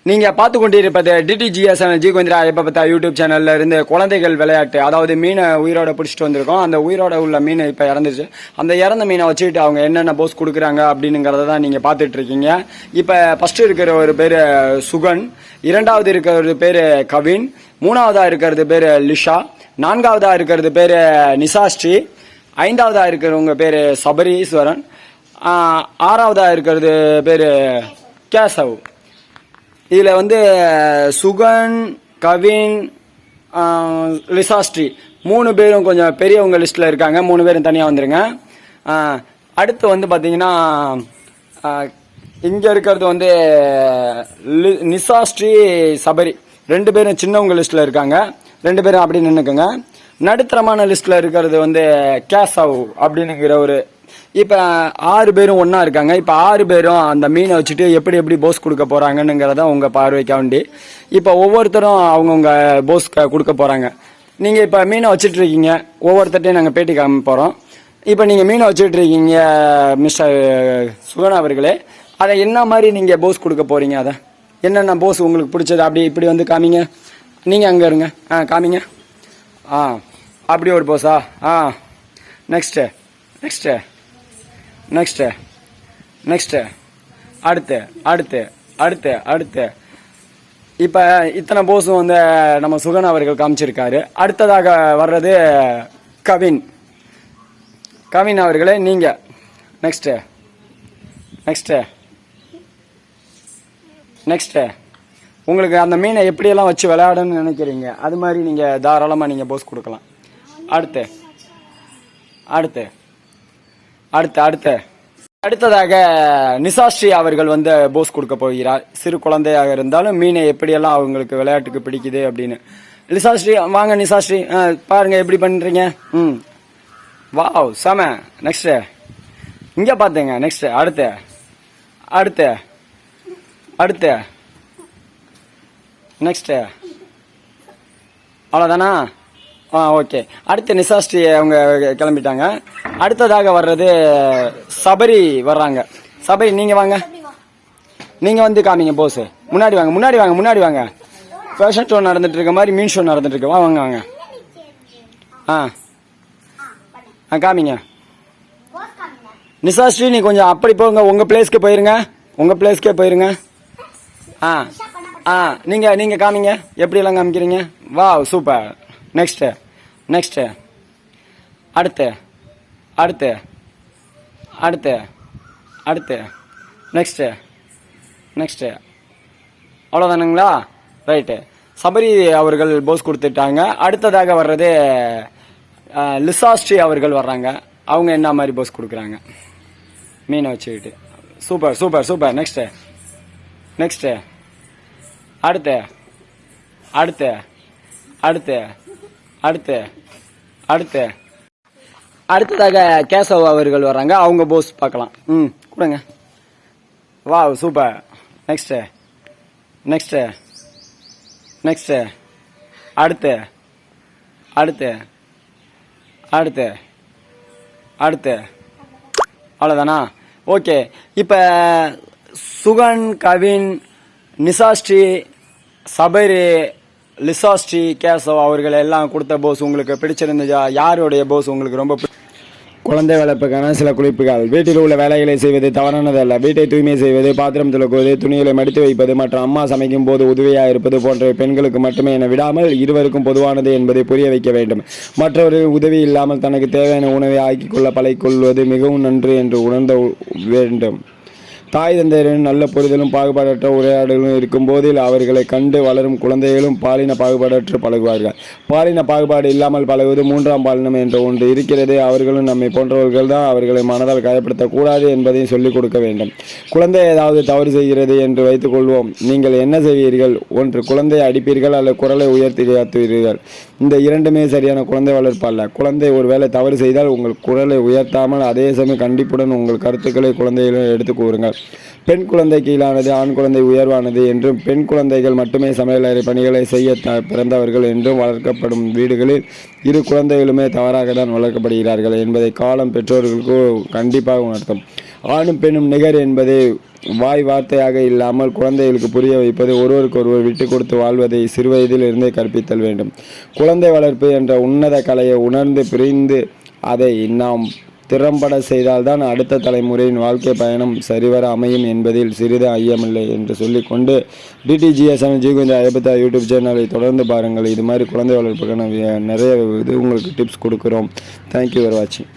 நீங்க பார்த்து கொண்டிருப்பது டிடிஜிஎஸ் ஜிகேந்திரா எப்ப பார்த்தா யூடியூப் சேனல்ல இருந்து குழந்தைகள் விளையாட்டு. அதாவது மீனை உயிரோட பிடிச்சிட்டு வந்திருக்கோம். அந்த உயிரோட உள்ள மீன் இப்ப இறந்துச்சு. அந்த இறந்த மீனை வச்சுக்கிட்டு அவங்க என்னென்ன போஸ் கொடுக்குறாங்க அப்படிங்கிறத தான் நீங்க பார்த்துட்டு இருக்கீங்க. இப்ப ஃபர்ஸ்ட் இருக்கிற ஒரு பேரு சுகன், இரண்டாவது இருக்கிறது பேரு கவின், மூணாவதா இருக்கிறது பேரு லிஷா, நான்காவதா இருக்கிறது பேரு நிசாஸ்ரீ, ஐந்தாவதா இருக்கிறவங்க பேரு சபரீஸ்வரன், ஆறாவதா இருக்கிறது பேரு கேசவ். இதில் வந்து சுகன், கவின், லிசாஸ்ரீ 3 பேரும் கொஞ்சம் பெரியவங்க லிஸ்ட்டில் இருக்காங்க. 3 பேரும் தனியாக வந்துருங்க. அடுத்து வந்து பார்த்தீங்கன்னா இங்கே இருக்கிறது வந்து நிசாஸ்ரீ, சபரி 2 பேரும் சின்னவங்க லிஸ்ட்டில் இருக்காங்க. 2 பேரும் அப்படி நின்றுக்குங்க. நடுத்தரமான லிஸ்ட்டில் இருக்கிறது வந்து கேசவ் அப்படின்னுங்கிற ஒரு. இப்போ 6 பேரும் ஒன்றா இருக்காங்க. இப்போ 6 பேரும் அந்த மீனை வச்சுட்டு எப்படி போஸ் கொடுக்க போகிறாங்கன்னுங்கிறத உங்கள் பார்வைக்க வேண்டி இப்போ ஒவ்வொருத்தரும் அவங்கவுங்க போஸ் கொடுக்க போகிறாங்க. நீங்கள் இப்போ மீனை வச்சுட்டு இருக்கீங்க. ஒவ்வொருத்தட்டையும் நாங்கள் பேட்டி காம போகிறோம். இப்போ நீங்கள் மீனை வச்சுட்டு இருக்கீங்க மிஸ்டர் சுகன் அவர்களே. அதை என்ன மாதிரி நீங்கள் போஸ் கொடுக்க போகிறீங்க? அதை என்னென்ன போஸ் உங்களுக்கு பிடிச்சது அப்படி இப்படி வந்து காமிங்க. நீங்கள் அங்கே இருங்க. காமிங்க. அப்படி ஒரு போஸா? நெக்ஸ்ட்டு நெக்ஸ்ட்டு நெக்ஸ்ட்டு நெக்ஸ்ட்டு அடுத்து அடுத்து அடுத்து அடுத்து. இப்போ இத்தனை போஸும் வந்து நம்ம சுகன் அவர்கள் காமிச்சிருக்காரு. அடுத்ததாக வர்றது கவின். கவின் அவர்களே நீங்கள் நெக்ஸ்ட்டு நெக்ஸ்ட்டு நெக்ஸ்ட்டு. உங்களுக்கு அந்த மீனை எப்படியெல்லாம் வச்சு விளையாடணும்னு நினைக்கிறீங்க அது மாதிரி நீங்கள் தாராளமாக நீங்கள் போஸ் கொடுக்கலாம். அடுத்து அடுத்து அடுத்து அடுத்து அடுத்ததாக நிசாஸ்ரீ அவர்கள் வந்து போஸ் கொடுக்க போகிறார். சிறு குழந்தையாக இருந்தாலும் மீனை எப்படியெல்லாம் அவங்களுக்கு விளையாட்டுக்கு பிடிக்குது அப்படின்னு. நிசாஸ்ரீ வாங்க. நிசாஸ்ரீ பாருங்க எப்படி பண்றீங்க. வாவ் செம. நெக்ஸ்ட் இங்க பாத்துங்க. நெக்ஸ்ட் அடுத்து அடுத்து அடுத்து நெக்ஸ்ட். அவ்வளோதானா? ஓகே. அடுத்து நிசாஸ்ரீ அவங்க கிளம்பிட்டாங்க. அடுத்ததாக வர்றது சபரி வர்றாங்க. சபரி நீங்கள் வாங்க. நீங்கள் வந்து காமிங்க போஸ். முன்னாடி வாங்க முன்னாடி வாங்க முன்னாடி வாங்க. ஃபேஷன் ஷோ நடந்துட்டு இருக்க மாதிரி மீன் ஷோ நடந்துட்டு இருக்கு. வாங்க வாங்க. காமிங்க. நிசாஸ்ரீ நீ கொஞ்சம் அப்படி போங்க. உங்கள் பிளேஸ்க்கு போயிருங்க. உங்கள் பிளேஸ்க்கே போயிருங்க. நீங்கள் காமிங்க. எப்படியெல்லாம் காமிக்கிறீங்க? வா சூப்பர். நெக்ஸ்ட்டு நெக்ஸ்ட்டு அடுத்து அடுத்து அடுத்து அடுத்து நெக்ஸ்ட்டு நெக்ஸ்ட்டு. அவ்வளோதானுங்களா? ரைட்டு. சபரி அவர்கள் போஸ் கொடுத்துட்டாங்க. அடுத்ததாக வர்றது லிசாஸ்ரீ அவர்கள் வர்றாங்க. அவங்க என்ன மாதிரி போஸ் கொடுக்குறாங்க மீனை வச்சுக்கிட்டு. Super super super. Next next அடுத்து அடுத்து அடுத்து அடுத்து அடுத்து அடுத்ததாக கேசவ் அவர்கள் வர்றாங்க. அவங்க போஸ் பார்க்கலாம். கொடுங்க. வா சூப்பர். நெக்ஸ்ட்டு நெக்ஸ்ட்டு நெக்ஸ்ட்டு அடுத்து அடுத்து அடுத்து அடுத்து. அவ்வளோதானா? ஓகே. இப்போ சுகன், கவின், நிசாஸ்ரீ, சபரி, லிசாஸ்ரீ, கேசவ் அவர்கள் எல்லாம் கொடுத்த போஸ் உங்களுக்கு பிடிச்சிருந்ததா? யாருடைய போஸ் உங்களுக்கு ரொம்ப குழந்தை வளர்ப்புக்கான சில குறிப்புகள். வீட்டில் உள்ள வேலைகளை செய்வது தவறானதல்ல. வீட்டை தூய்மை செய்வது, பாத்திரம் துலக்குவது, துணிகளை மடித்து வைப்பது மற்றும் அம்மா சமைக்கும் போது உதவியாக இருப்பது போன்றவை பெண்களுக்கு மட்டுமே என விடாமல் இருவருக்கும் பொதுவானது என்பதை புரிய வைக்க வேண்டும். மற்றவர்கள் உதவி இல்லாமல் தனக்கு தேவையான உணவை ஆக்கிக் கொள்ள பழகிக்கொள்வது மிகவும் நன்று என்று உணர்ந்த வேண்டும். தாய் தந்தையரின் நல்ல புரிதலும் பாகுபாடற்ற உரையாடலும் இருக்கும் போதில் அவர்களை கண்டு வளரும் குழந்தைகளும் பாலின பாகுபாடற்று பழகுவார்கள். பாலின பாகுபாடு இல்லாமல் பழகுவது 3ஆம் பாலினம் என்ற ஒன்று இருக்கிறது. அவர்களும் நம்மை போன்றவர்கள் தான். அவர்களை மனதால் காயப்படுத்தக்கூடாது என்பதையும் சொல்லிக் கொடுக்க வேண்டும். குழந்தை ஏதாவது தவறு செய்கிறது என்று வைத்துக் கொள்வோம். நீங்கள் என்ன செய்வீர்கள்? ஒன்று, குழந்தையை அடிப்பீர்கள் அல்லது குரலை உயர்த்துவீர்கள். இந்த இரண்டுமே சரியான குழந்தை வளர்ப்பு அல்ல. குழந்தை ஒருவேளை தவறு செய்தால் உங்கள் குரலை உயர்த்தாமல் அதே சமயம் கண்டிப்புடன் உங்கள் கருத்துக்களை குழந்தைகளும் எடுத்து கூறுங்கள். பெண் குழந்தை கீழானது, ஆண் குழந்தை உயர்வானது என்றும், பெண் குழந்தைகள் மட்டுமே சமையலறை பணிகளை செய்ய பிறந்தவர்கள் என்றும் வளர்க்கப்படும் வீடுகளில் இரு குழந்தைகளுமே தவறாக தான் வளர்க்கப்படுகிறார்கள் என்பதை காலம் பெற்றோர்களுக்கு கண்டிப்பாக உணர்த்தும். ஆணும் பெண்ணும் நிகர் என்பதை வாய் வார்த்தையாக இல்லாமல் குழந்தைகளுக்கு புரிய வைப்பது, ஒருவருக்கொருவர் விட்டு கொடுத்து வாழ்வதை சிறுவயதில் இருந்தே கற்பித்தல் வேண்டும். குழந்தை வளர்ப்பு என்ற உன்னத கலையை உணர்ந்து பிரிந்து அதை நாம் திறம்பட செய்தால்தான் அடுத்த தலைமுறையின் வாழ்க்கை பயணம் சரிவர அமையும் என்பதில் சிறிது ஐயமில்லை என்று சொல்லிக்கொண்டு டிடிஜிஎஸ்என் ஜிகுந்தா ஐயப்பத்தா யூடியூப் சேனலை தொடர்ந்து பாருங்கள். இது மாதிரி குழந்தை வளர்ப்புக்கான நிறைய உங்களுக்கு டிப்ஸ் கொடுக்குறோம். தேங்க்யூ ஃபார் வாட்சிங்.